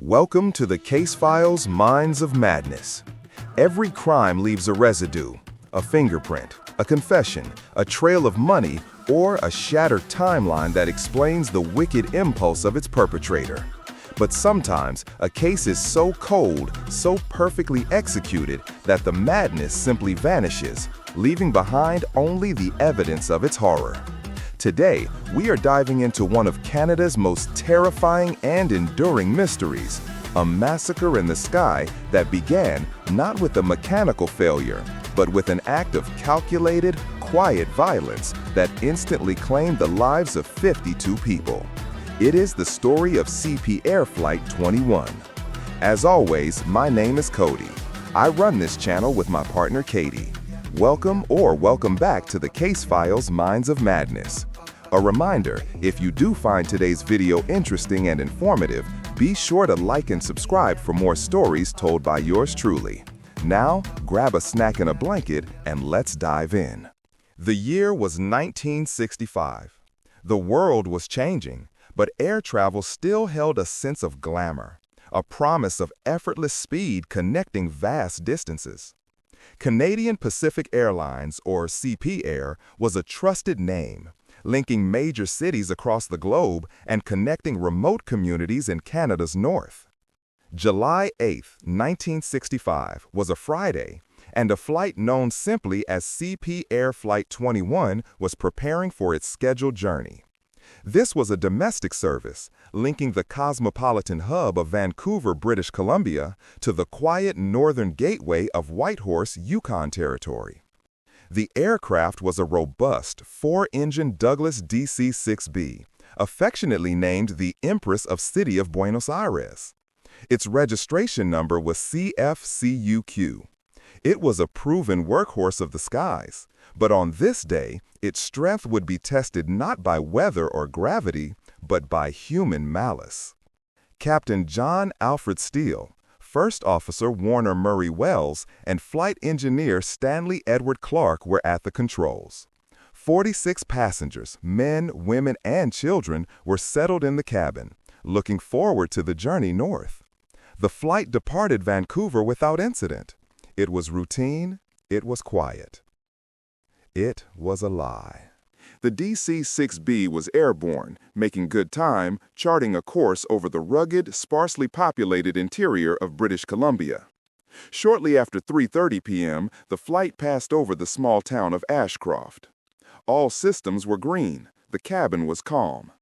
Welcome to the Case Files Minds of Madness. Every crime leaves a residue, a fingerprint, a confession, a trail of money, or a shattered timeline that explains the wicked impulse of its perpetrator. But sometimes, a case is so cold, so perfectly executed, that the madness simply vanishes, leaving behind only the evidence of its horror. Today, we are diving into one of Canada's most terrifying and enduring mysteries, a massacre in the sky that began not with a mechanical failure, but with an act of calculated, quiet violence that instantly claimed the lives of 52 people. It is the story of CP Air Flight 21. As always, my name is Cody. I run this channel with my partner Katie. Welcome back to the Case Files Minds of Madness. A reminder, if you do find today's video interesting and informative, be sure to like and subscribe for more stories told by yours truly. Now, grab a snack and a blanket and let's dive in. The year was 1965. The world was changing, but air travel still held a sense of glamour, a promise of effortless speed connecting vast distances. Canadian Pacific Airlines, or CP Air, was a trusted name, linking major cities across the globe and connecting remote communities in Canada's north. July 8, 1965 was a Friday, and a flight known simply as CP Air Flight 21 was preparing for its scheduled journey. This was a domestic service, linking the cosmopolitan hub of Vancouver, British Columbia, to the quiet northern gateway of Whitehorse, Yukon Territory. The aircraft was a robust, four-engine Douglas DC-6B, affectionately named the Empress of City of Buenos Aires. Its registration number was CFCUQ. It was a proven workhorse of the skies, but on this day, its strength would be tested not by weather or gravity, but by human malice. Captain John Alfred Steele, First Officer Warner Murray Wells, and Flight Engineer Stanley Edward Clark were at the controls. 46 passengers, men, women, and children, were settled in the cabin, looking forward to the journey north. The flight departed Vancouver without incident. It was routine, it was quiet. It was a lie. The DC-6B was airborne, making good time, charting a course over the rugged, sparsely populated interior of British Columbia. Shortly after 3:30 p.m., the flight passed over the small town of Ashcroft. All systems were green. The cabin was calm.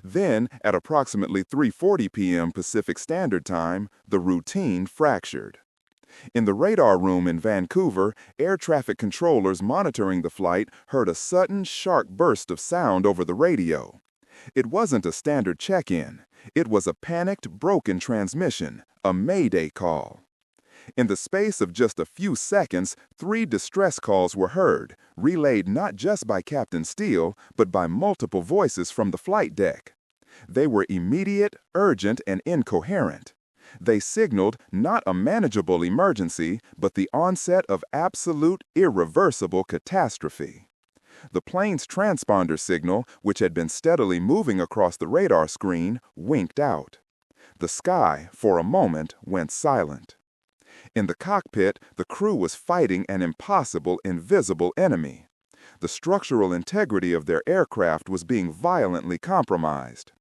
Then, at approximately 3:40 p.m. Pacific Standard Time, the routine fractured. In the radar room in Vancouver, air traffic controllers monitoring the flight heard a sudden, sharp burst of sound over the radio. It wasn't a standard check-in. It was a panicked, broken transmission, a mayday call. In the space of just a few seconds, 3 distress calls were heard, relayed not just by Captain Steele, but by multiple voices from the flight deck. They were immediate, urgent, and incoherent. They signaled not a manageable emergency, but the onset of absolute, irreversible catastrophe. The plane's transponder signal, which had been steadily moving across the radar screen, winked out. The sky, for a moment, went silent. In the cockpit, the crew was fighting an impossible, invisible enemy. The structural integrity of their aircraft was being violently compromised.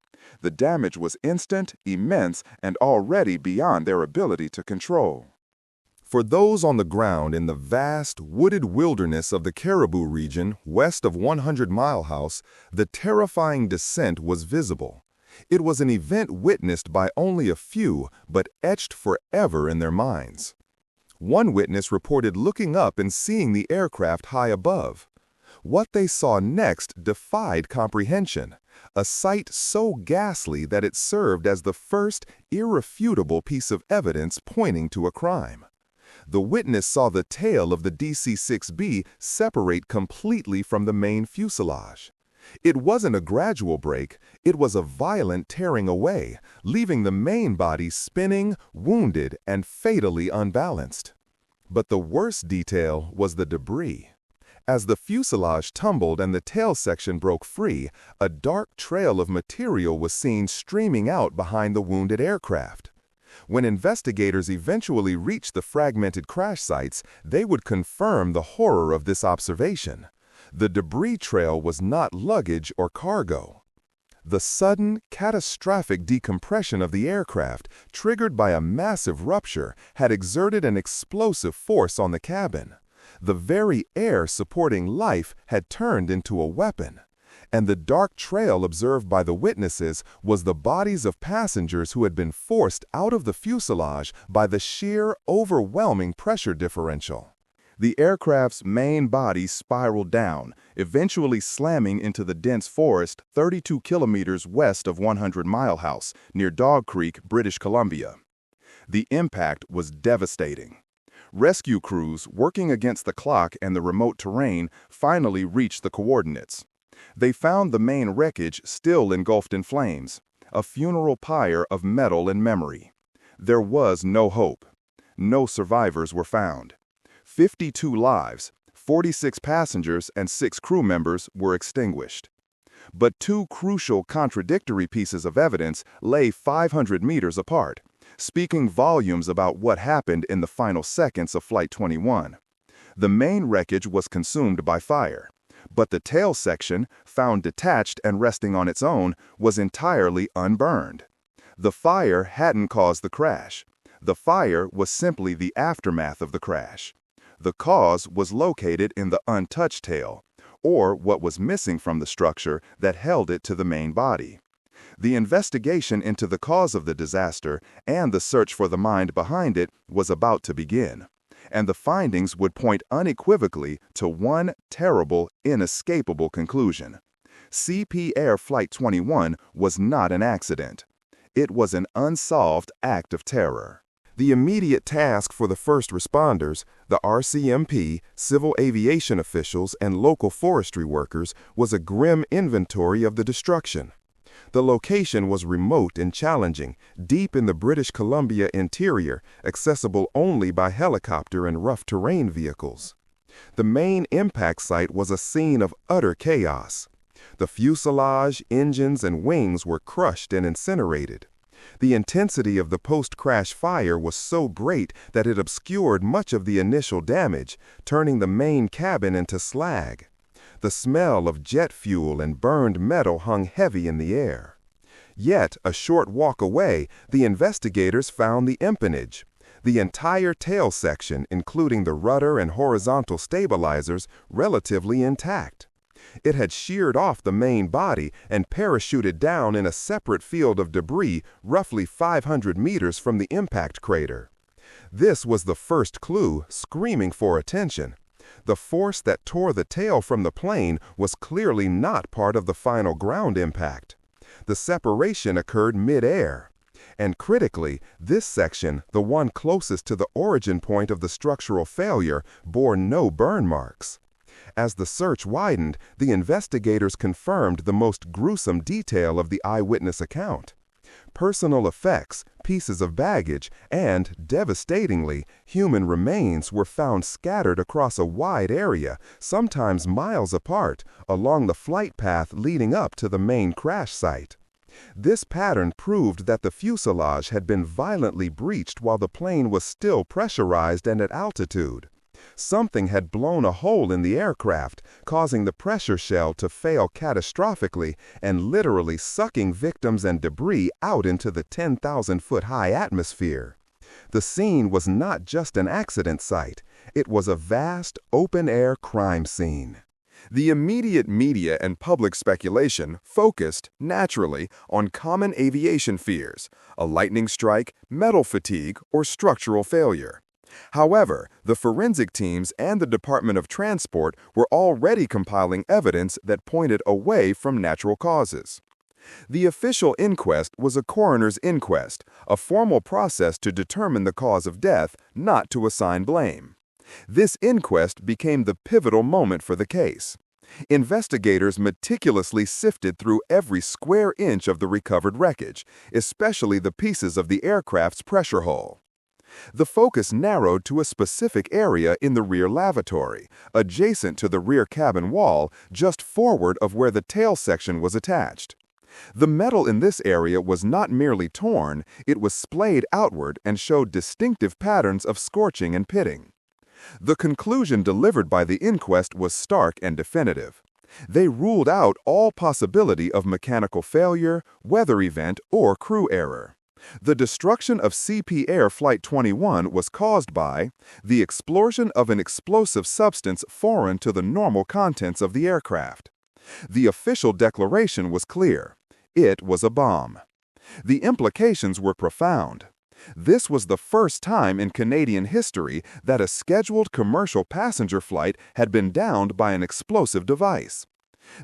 The damage was instant, immense, and already beyond their ability to control. For those on the ground in the vast, wooded wilderness of the Caribou region west of 100 Mile House, the terrifying descent was visible. It was an event witnessed by only a few, but etched forever in their minds. One witness reported looking up and seeing the aircraft high above. What they saw next defied comprehension, a sight so ghastly that it served as the first irrefutable piece of evidence pointing to a crime. The witness saw the tail of the DC-6B separate completely from the main fuselage. It wasn't a gradual break, it was a violent tearing away, leaving the main body spinning, wounded, and fatally unbalanced. But the worst detail was the debris. As the fuselage tumbled and the tail section broke free, a dark trail of material was seen streaming out behind the wounded aircraft. When investigators eventually reached the fragmented crash sites, they would confirm the horror of this observation. The debris trail was not luggage or cargo. The sudden, catastrophic decompression of the aircraft, triggered by a massive rupture, had exerted an explosive force on the cabin. The very air supporting life had turned into a weapon. And the dark trail observed by the witnesses was the bodies of passengers who had been forced out of the fuselage by the sheer, overwhelming pressure differential. The aircraft's main body spiraled down, eventually slamming into the dense forest 32 kilometers west of 100 Mile House, near Dog Creek, British Columbia. The impact was devastating. Rescue crews, working against the clock and the remote terrain, finally reached the coordinates. They found the main wreckage still engulfed in flames, a funeral pyre of metal and memory. There was no hope. No survivors were found. 52 lives, 46 passengers, and 6 crew members were extinguished. But 2 crucial contradictory pieces of evidence lay 500 meters apart, speaking volumes about what happened in the final seconds of Flight 21. The main wreckage was consumed by fire, but the tail section, found detached and resting on its own, was entirely unburned. The fire hadn't caused the crash. The fire was simply the aftermath of the crash. The cause was located in the untouched tail, or what was missing from the structure that held it to the main body. The investigation into the cause of the disaster and the search for the mind behind it was about to begin, and the findings would point unequivocally to one terrible, inescapable conclusion. CP Air Flight 21 was not an accident. It was an unsolved act of terror. The immediate task for the first responders, the RCMP, civil aviation officials, and local forestry workers, was a grim inventory of the destruction. The location was remote and challenging, deep in the British Columbia interior, accessible only by helicopter and rough terrain vehicles. The main impact site was a scene of utter chaos. The fuselage, engines, and wings were crushed and incinerated. The intensity of the post-crash fire was so great that it obscured much of the initial damage, turning the main cabin into slag. The smell of jet fuel and burned metal hung heavy in the air. Yet, a short walk away, the investigators found the empennage. The entire tail section, including the rudder and horizontal stabilizers, relatively intact. It had sheared off the main body and parachuted down in a separate field of debris roughly 500 meters from the impact crater. This was the first clue, screaming for attention. The force that tore the tail from the plane was clearly not part of the final ground impact. The separation occurred mid-air. And critically, this section, the one closest to the origin point of the structural failure, bore no burn marks. As the search widened, the investigators confirmed the most gruesome detail of the eyewitness account. Personal effects, pieces of baggage, and, devastatingly, human remains were found scattered across a wide area, sometimes miles apart, along the flight path leading up to the main crash site. This pattern proved that the fuselage had been violently breached while the plane was still pressurized and at altitude. Something had blown a hole in the aircraft, causing the pressure shell to fail catastrophically and literally sucking victims and debris out into the 10,000-foot-high atmosphere. The scene was not just an accident site. It was a vast, open-air crime scene. The immediate media and public speculation focused, naturally, on common aviation fears: a lightning strike, metal fatigue, or structural failure. However, the forensic teams and the Department of Transport were already compiling evidence that pointed away from natural causes. The official inquest was a coroner's inquest, a formal process to determine the cause of death, not to assign blame. This inquest became the pivotal moment for the case. Investigators meticulously sifted through every square inch of the recovered wreckage, especially the pieces of the aircraft's pressure hull. The focus narrowed to a specific area in the rear lavatory, adjacent to the rear cabin wall, just forward of where the tail section was attached. The metal in this area was not merely torn, it was splayed outward and showed distinctive patterns of scorching and pitting. The conclusion delivered by the inquest was stark and definitive. They ruled out all possibility of mechanical failure, weather event, or crew error. The destruction of CP Air Flight 21 was caused by the explosion of an explosive substance foreign to the normal contents of the aircraft. The official declaration was clear. It was a bomb. The implications were profound. This was the first time in Canadian history that a scheduled commercial passenger flight had been downed by an explosive device.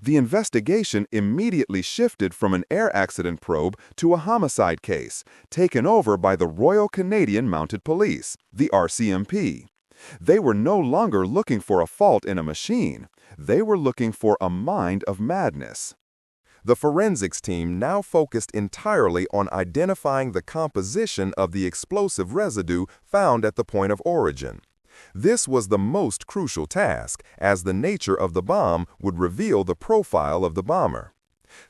The investigation immediately shifted from an air accident probe to a homicide case, taken over by the Royal Canadian Mounted Police, the RCMP. They were no longer looking for a fault in a machine. They were looking for a mind of madness. The forensics team now focused entirely on identifying the composition of the explosive residue found at the point of origin. This was the most crucial task, as the nature of the bomb would reveal the profile of the bomber.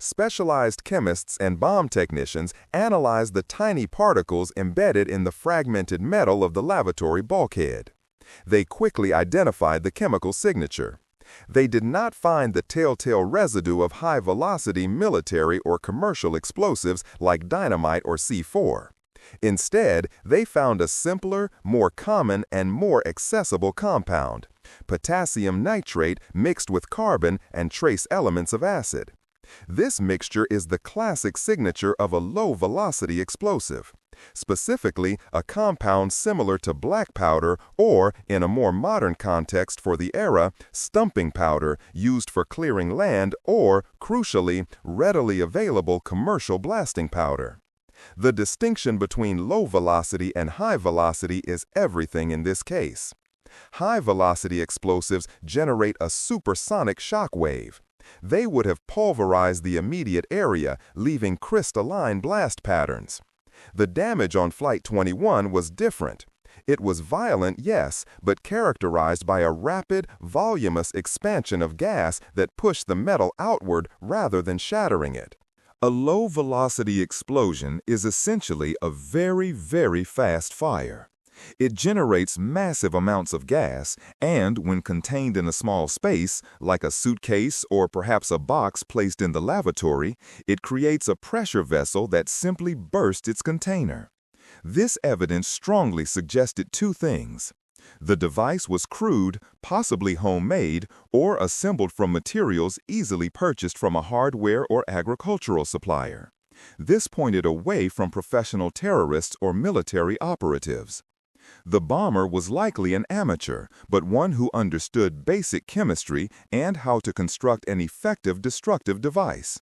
Specialized chemists and bomb technicians analyzed the tiny particles embedded in the fragmented metal of the lavatory bulkhead. They quickly identified the chemical signature. They did not find the telltale residue of high-velocity military or commercial explosives like dynamite or C4. Instead, they found a simpler, more common, and more accessible compound: potassium nitrate mixed with carbon and trace elements of acid. This mixture is the classic signature of a low-velocity explosive, specifically a compound similar to black powder or, in a more modern context for the era, stumping powder used for clearing land or, crucially, readily available commercial blasting powder. The distinction between low velocity and high velocity is everything in this case. High-velocity explosives generate a supersonic shock wave. They would have pulverized the immediate area, leaving crystalline blast patterns. The damage on Flight 21 was different. It was violent, yes, but characterized by a rapid, voluminous expansion of gas that pushed the metal outward rather than shattering it. A low-velocity explosion is essentially a very, very fast fire. It generates massive amounts of gas, and when contained in a small space, like a suitcase or perhaps a box placed in the lavatory, it creates a pressure vessel that simply bursts its container. This evidence strongly suggested two things. The device was crude, possibly homemade, or assembled from materials easily purchased from a hardware or agricultural supplier. This pointed away from professional terrorists or military operatives. The bomber was likely an amateur, but one who understood basic chemistry and how to construct an effective destructive device.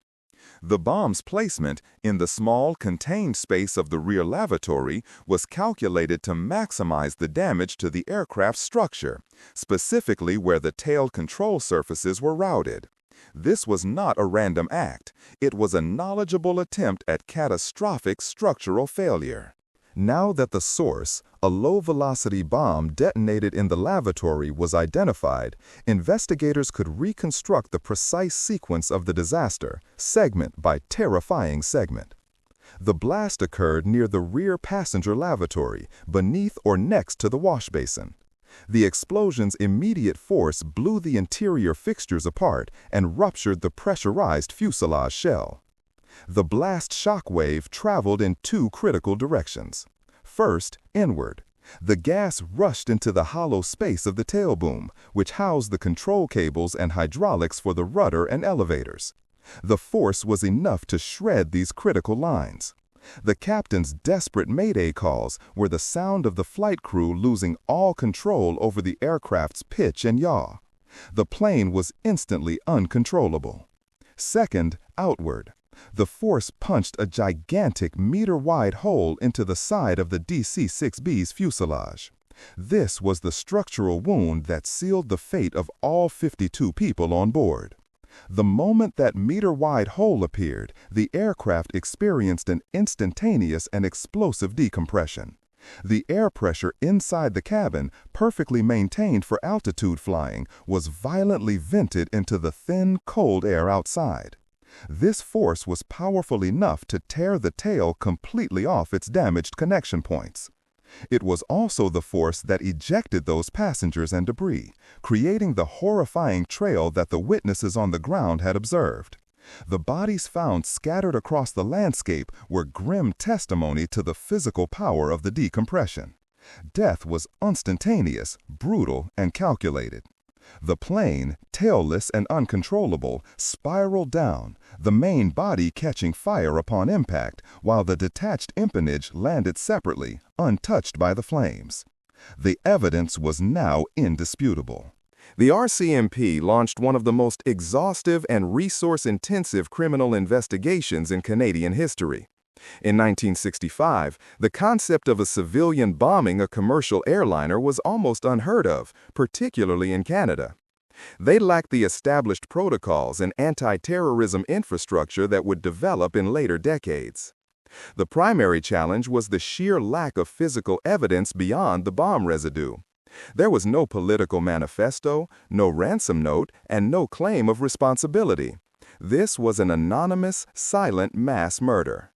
The bomb's placement in the small, contained space of the rear lavatory was calculated to maximize the damage to the aircraft's structure, specifically where the tail control surfaces were routed. This was not a random act. It was a knowledgeable attempt at catastrophic structural failure. Now that the source, a low-velocity bomb detonated in the lavatory, was identified, investigators could reconstruct the precise sequence of the disaster, segment by terrifying segment. The blast occurred near the rear passenger lavatory, beneath or next to the wash basin. The explosion's immediate force blew the interior fixtures apart and ruptured the pressurized fuselage shell. The blast shock wave traveled in two critical directions. First, inward. The gas rushed into the hollow space of the tail boom, which housed the control cables and hydraulics for the rudder and elevators. The force was enough to shred these critical lines. The captain's desperate mayday calls were the sound of the flight crew losing all control over the aircraft's pitch and yaw. The plane was instantly uncontrollable. Second, outward. The force punched a gigantic meter-wide hole into the side of the DC-6B's fuselage. This was the structural wound that sealed the fate of all 52 people on board. The moment that meter-wide hole appeared, the aircraft experienced an instantaneous and explosive decompression. The air pressure inside the cabin, perfectly maintained for altitude flying, was violently vented into the thin, cold air outside. This force was powerful enough to tear the tail completely off its damaged connection points. It was also the force that ejected those passengers and debris, creating the horrifying trail that the witnesses on the ground had observed. The bodies found scattered across the landscape were grim testimony to the physical power of the decompression. Death was instantaneous, brutal, and calculated. The plane, tailless and uncontrollable, spiraled down, the main body catching fire upon impact, while the detached empennage landed separately, untouched by the flames. The evidence was now indisputable. The RCMP launched one of the most exhaustive and resource-intensive criminal investigations in Canadian history. In 1965, the concept of a civilian bombing a commercial airliner was almost unheard of, particularly in Canada. They lacked the established protocols and anti-terrorism infrastructure that would develop in later decades. The primary challenge was the sheer lack of physical evidence beyond the bomb residue. There was no political manifesto, no ransom note, and no claim of responsibility. This was an anonymous, silent mass murder.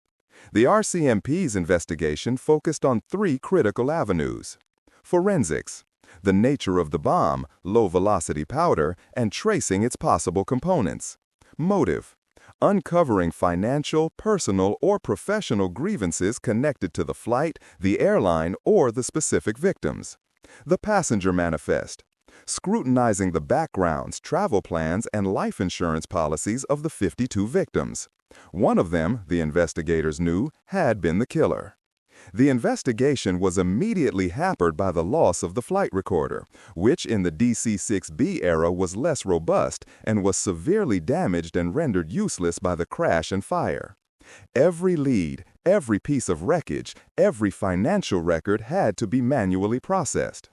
The RCMP's investigation focused on three critical avenues: forensics, the nature of the bomb, low-velocity powder, and tracing its possible components; motive, uncovering financial, personal, or professional grievances connected to the flight, the airline, or the specific victims; the passenger manifest, scrutinizing the backgrounds, travel plans, and life insurance policies of the 52 victims. One of them, the investigators knew, had been the killer. The investigation was immediately hampered by the loss of the flight recorder, which in the DC-6B era was less robust and was severely damaged and rendered useless by the crash and fire. Every lead, every piece of wreckage, every financial record had to be manually processed.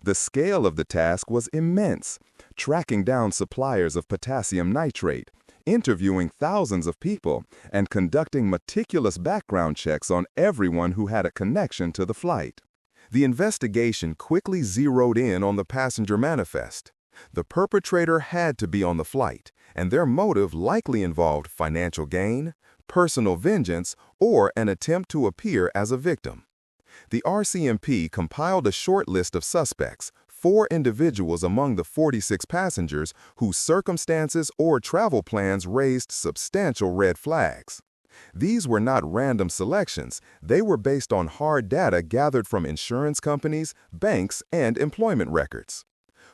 The scale of the task was immense, tracking down suppliers of potassium nitrate, interviewing thousands of people, and conducting meticulous background checks on everyone who had a connection to the flight. The investigation quickly zeroed in on the passenger manifest. The perpetrator had to be on the flight, and their motive likely involved financial gain, personal vengeance, or an attempt to appear as a victim. The RCMP compiled a short list of suspects, 4 individuals among the 46 passengers whose circumstances or travel plans raised substantial red flags. These were not random selections. They were based on hard data gathered from insurance companies, banks, and employment records.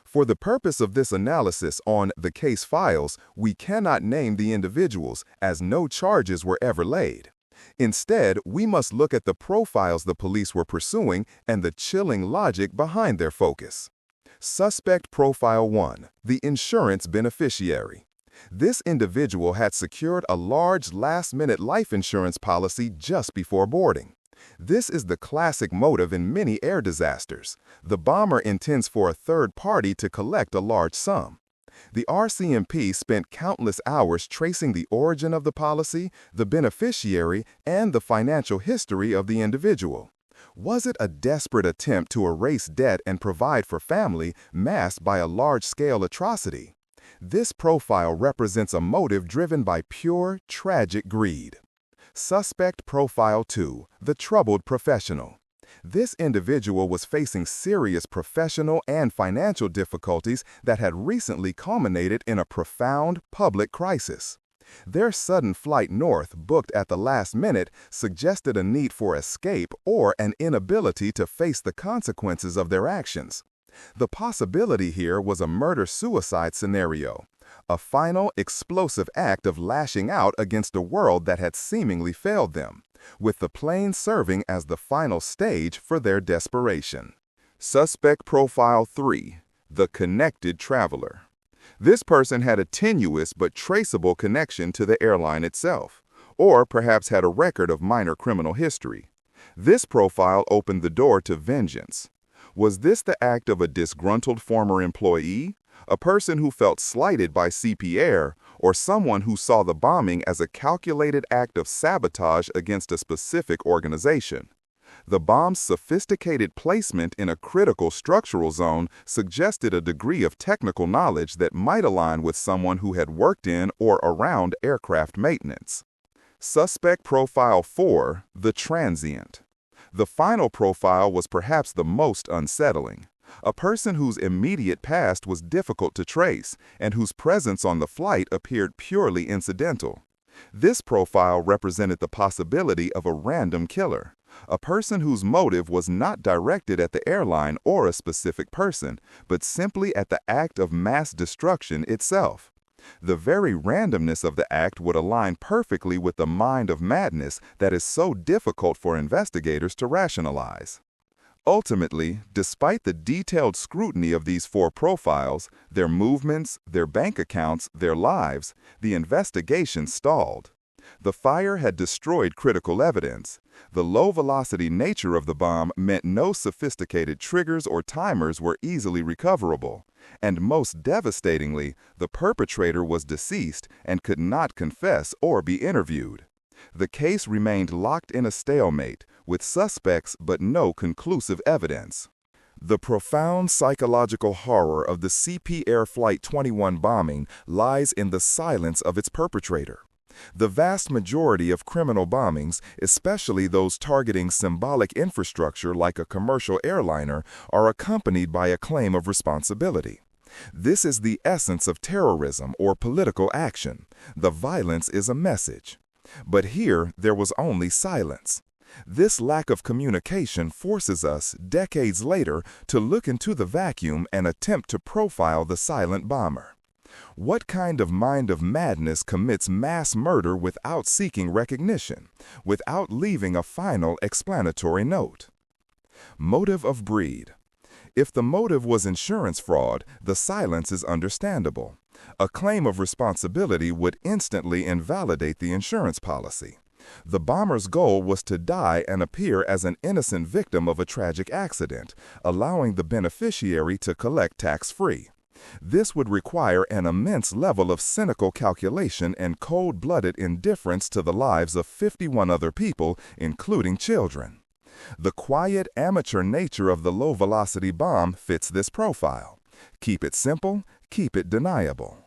For the purpose of this analysis on the case files, we cannot name the individuals, as no charges were ever laid. Instead, we must look at the profiles the police were pursuing and the chilling logic behind their focus. Suspect Profile 1, the insurance beneficiary. This individual had secured a large last-minute life insurance policy just before boarding. This is the classic motive in many air disasters. The bomber intends for a third party to collect a large sum. The RCMP spent countless hours tracing the origin of the policy, the beneficiary, and the financial history of the individual. Was it a desperate attempt to erase debt and provide for family, masked by a large-scale atrocity? This profile represents a motive driven by pure, tragic greed. Suspect Profile 2, the troubled professional. This individual was facing serious professional and financial difficulties that had recently culminated in a profound public crisis. Their sudden flight north, booked at the last minute, suggested a need for escape or an inability to face the consequences of their actions. The possibility here was a murder-suicide scenario, a final, explosive act of lashing out against a world that had seemingly failed them, with the plane serving as the final stage for their desperation. Suspect Profile 3, the connected traveler. This person had a tenuous but traceable connection to the airline itself, or perhaps had a record of minor criminal history. This profile opened the door to vengeance. Was this the act of a disgruntled former employee, a person who felt slighted by CP Air, or someone who saw the bombing as a calculated act of sabotage against a specific organization? The bomb's sophisticated placement in a critical structural zone suggested a degree of technical knowledge that might align with someone who had worked in or around aircraft maintenance. Suspect Profile 4, the transient. The final profile was perhaps the most unsettling. A person whose immediate past was difficult to trace and whose presence on the flight appeared purely incidental. This profile represented the possibility of a random killer, a person whose motive was not directed at the airline or a specific person, but simply at the act of mass destruction itself. The very randomness of the act would align perfectly with the mind of madness that is so difficult for investigators to rationalize. Ultimately, despite the detailed scrutiny of these 4 profiles, their movements, their bank accounts, their lives, the investigation stalled. The fire had destroyed critical evidence. The low-velocity nature of the bomb meant no sophisticated triggers or timers were easily recoverable. And most devastatingly, the perpetrator was deceased and could not confess or be interviewed. The case remained locked in a stalemate, with suspects but no conclusive evidence. The profound psychological horror of the CP Air Flight 21 bombing lies in the silence of its perpetrator. The vast majority of criminal bombings, especially those targeting symbolic infrastructure like a commercial airliner, are accompanied by a claim of responsibility. This is the essence of terrorism or political action. The violence is a message. But here, there was only silence. This lack of communication forces us, decades later, to look into the vacuum and attempt to profile the silent bomber. What kind of mind of madness commits mass murder without seeking recognition, without leaving a final explanatory note? Motive of greed. If the motive was insurance fraud, the silence is understandable. A claim of responsibility would instantly invalidate the insurance policy. The bomber's goal was to die and appear as an innocent victim of a tragic accident, allowing the beneficiary to collect tax-free. This would require an immense level of cynical calculation and cold-blooded indifference to the lives of 51 other people, including children. The quiet, amateur nature of the low-velocity bomb fits this profile. Keep it simple, keep it deniable.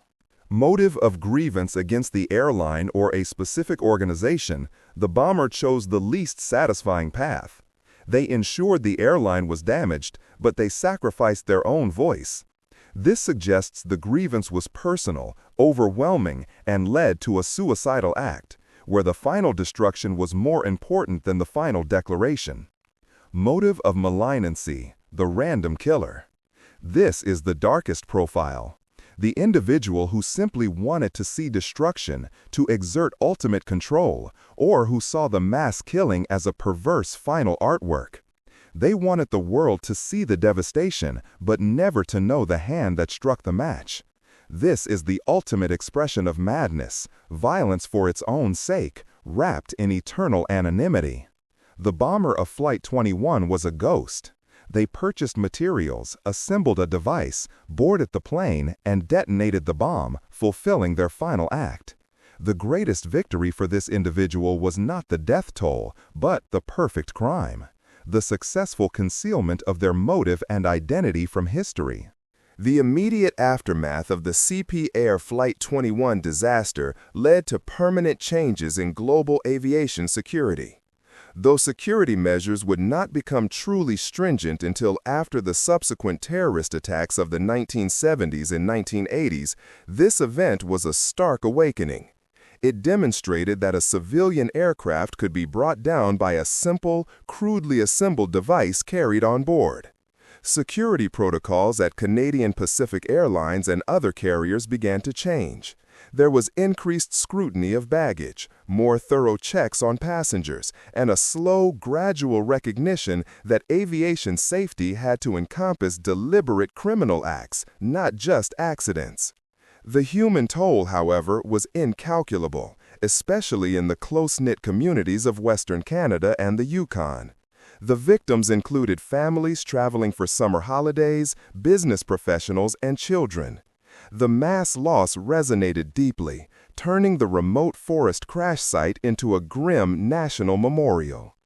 Motive of grievance against the airline or a specific organization, the bomber chose the least satisfying path. They ensured the airline was damaged, but they sacrificed their own voice. This suggests the grievance was personal, overwhelming, and led to a suicidal act, where the final destruction was more important than the final declaration. Motive of malignancy, the random killer. This is the darkest profile. The individual who simply wanted to see destruction, to exert ultimate control, or who saw the mass killing as a perverse final artwork. They wanted the world to see the devastation, but never to know the hand that struck the match. This is the ultimate expression of madness, violence for its own sake, wrapped in eternal anonymity. The bomber of Flight 21 was a ghost. They purchased materials, assembled a device, boarded the plane, and detonated the bomb, fulfilling their final act. The greatest victory for this individual was not the death toll, but the perfect crime, the successful concealment of their motive and identity from history. The immediate aftermath of the CP Air Flight 21 disaster led to permanent changes in global aviation security. Though security measures would not become truly stringent until after the subsequent terrorist attacks of the 1970s and 1980s, this event was a stark awakening. It demonstrated that a civilian aircraft could be brought down by a simple, crudely assembled device carried on board. Security protocols at Canadian Pacific Airlines and other carriers began to change. There was increased scrutiny of baggage, more thorough checks on passengers, and a slow, gradual recognition that aviation safety had to encompass deliberate criminal acts, not just accidents. The human toll, however, was incalculable, especially in the close-knit communities of Western Canada and the Yukon. The victims included families traveling for summer holidays, business professionals, and children. The mass loss resonated deeply, turning the remote forest crash site into a grim national memorial.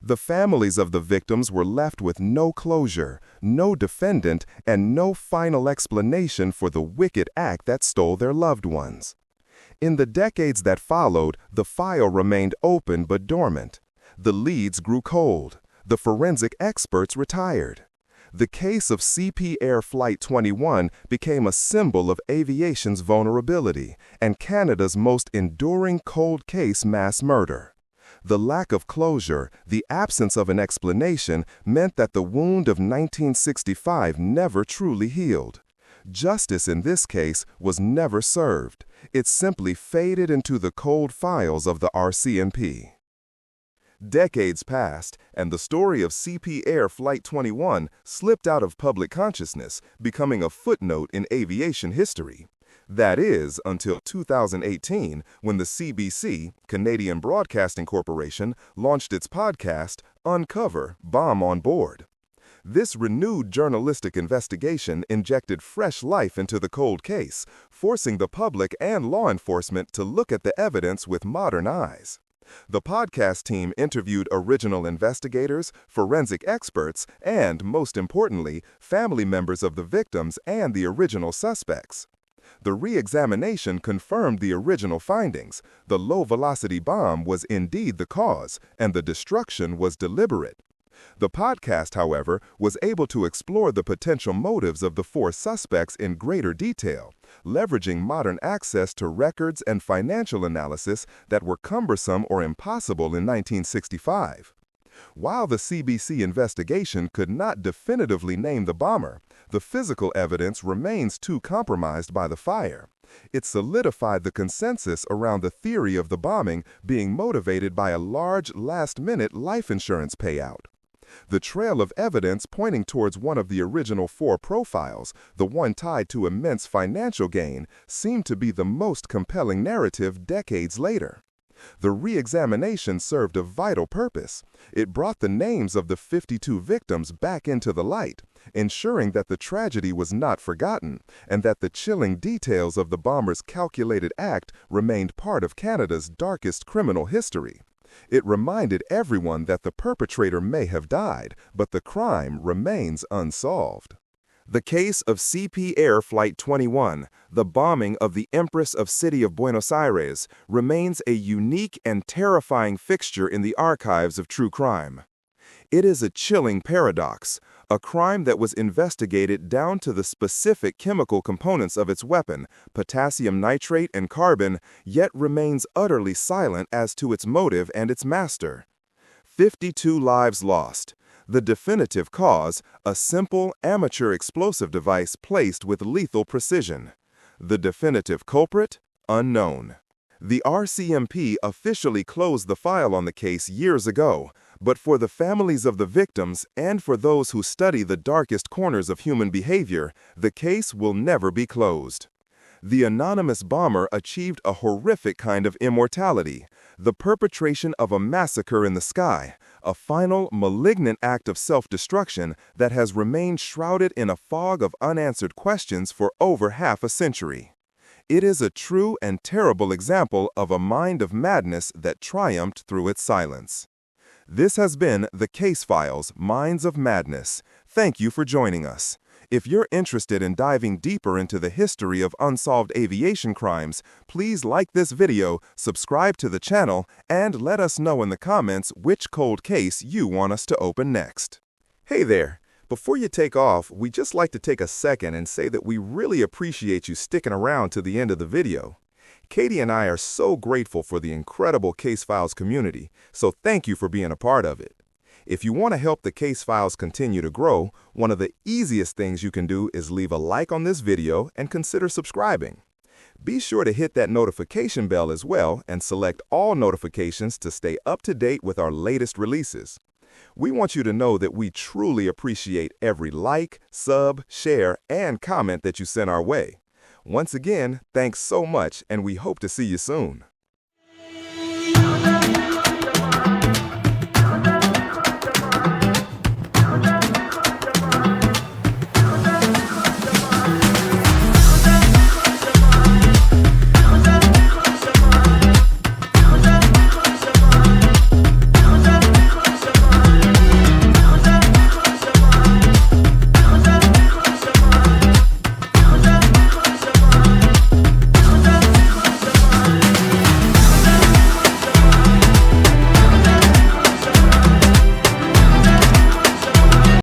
The families of the victims were left with no closure, no defendant, and no final explanation for the wicked act that stole their loved ones. In the decades that followed, the file remained open but dormant. The leads grew cold. The forensic experts retired. The case of CP Air Flight 21 became a symbol of aviation's vulnerability and Canada's most enduring cold case mass murder. The lack of closure, the absence of an explanation, meant that the wound of 1965 never truly healed. Justice in this case was never served. It simply faded into the cold files of the RCMP. Decades passed, and the story of CP Air Flight 21 slipped out of public consciousness, becoming a footnote in aviation history. That is, until 2018, when the CBC, Canadian Broadcasting Corporation, launched its podcast, Uncover: Bomb on Board. This renewed journalistic investigation injected fresh life into the cold case, forcing the public and law enforcement to look at the evidence with modern eyes. The podcast team interviewed original investigators, forensic experts, and, most importantly, family members of the victims and the original suspects. The re-examination confirmed the original findings. The low-velocity bomb was indeed the cause, and the destruction was deliberate. The podcast, however, was able to explore the potential motives of the four suspects in greater detail, leveraging modern access to records and financial analysis that were cumbersome or impossible in 1965. While the CBC investigation could not definitively name the bomber, the physical evidence remains too compromised by the fire. It solidified the consensus around the theory of the bombing being motivated by a large, last-minute life insurance payout. The trail of evidence pointing towards one of the original four profiles, the one tied to immense financial gain, seemed to be the most compelling narrative decades later. The re-examination served a vital purpose. It brought the names of the 52 victims back into the light, ensuring that the tragedy was not forgotten and that the chilling details of the bomber's calculated act remained part of Canada's darkest criminal history. It reminded everyone that the perpetrator may have died, but the crime remains unsolved. The case of CP Air Flight 21, the bombing of the Empress of City of Buenos Aires, remains a unique and terrifying fixture in the archives of true crime. It is a chilling paradox, a crime that was investigated down to the specific chemical components of its weapon, potassium nitrate and carbon, yet remains utterly silent as to its motive and its master. 52 lives lost. The definitive cause, a simple, amateur explosive device placed with lethal precision. The definitive culprit, unknown. The RCMP officially closed the file on the case years ago, but for the families of the victims and for those who study the darkest corners of human behavior, the case will never be closed. The anonymous bomber achieved a horrific kind of immortality, the perpetration of a massacre in the sky, a final, malignant act of self-destruction that has remained shrouded in a fog of unanswered questions for over half a century. It is a true and terrible example of a mind of madness that triumphed through its silence. This has been the Case Files, Minds of Madness. Thank you for joining us. If you're interested in diving deeper into the history of unsolved aviation crimes, please like this video, subscribe to the channel, and let us know in the comments which cold case you want us to open next. Hey there! Before you take off, we'd just like to take a second and say that we really appreciate you sticking around to the end of the video. Katie and I are so grateful for the incredible Case Files community, so thank you for being a part of it. If you want to help the Case Files continue to grow, one of the easiest things you can do is leave a like on this video and consider subscribing. Be sure to hit that notification bell as well and select all notifications to stay up to date with our latest releases. We want you to know that we truly appreciate every like, sub, share, and comment that you send our way. Once again, thanks so much, and we hope to see you soon.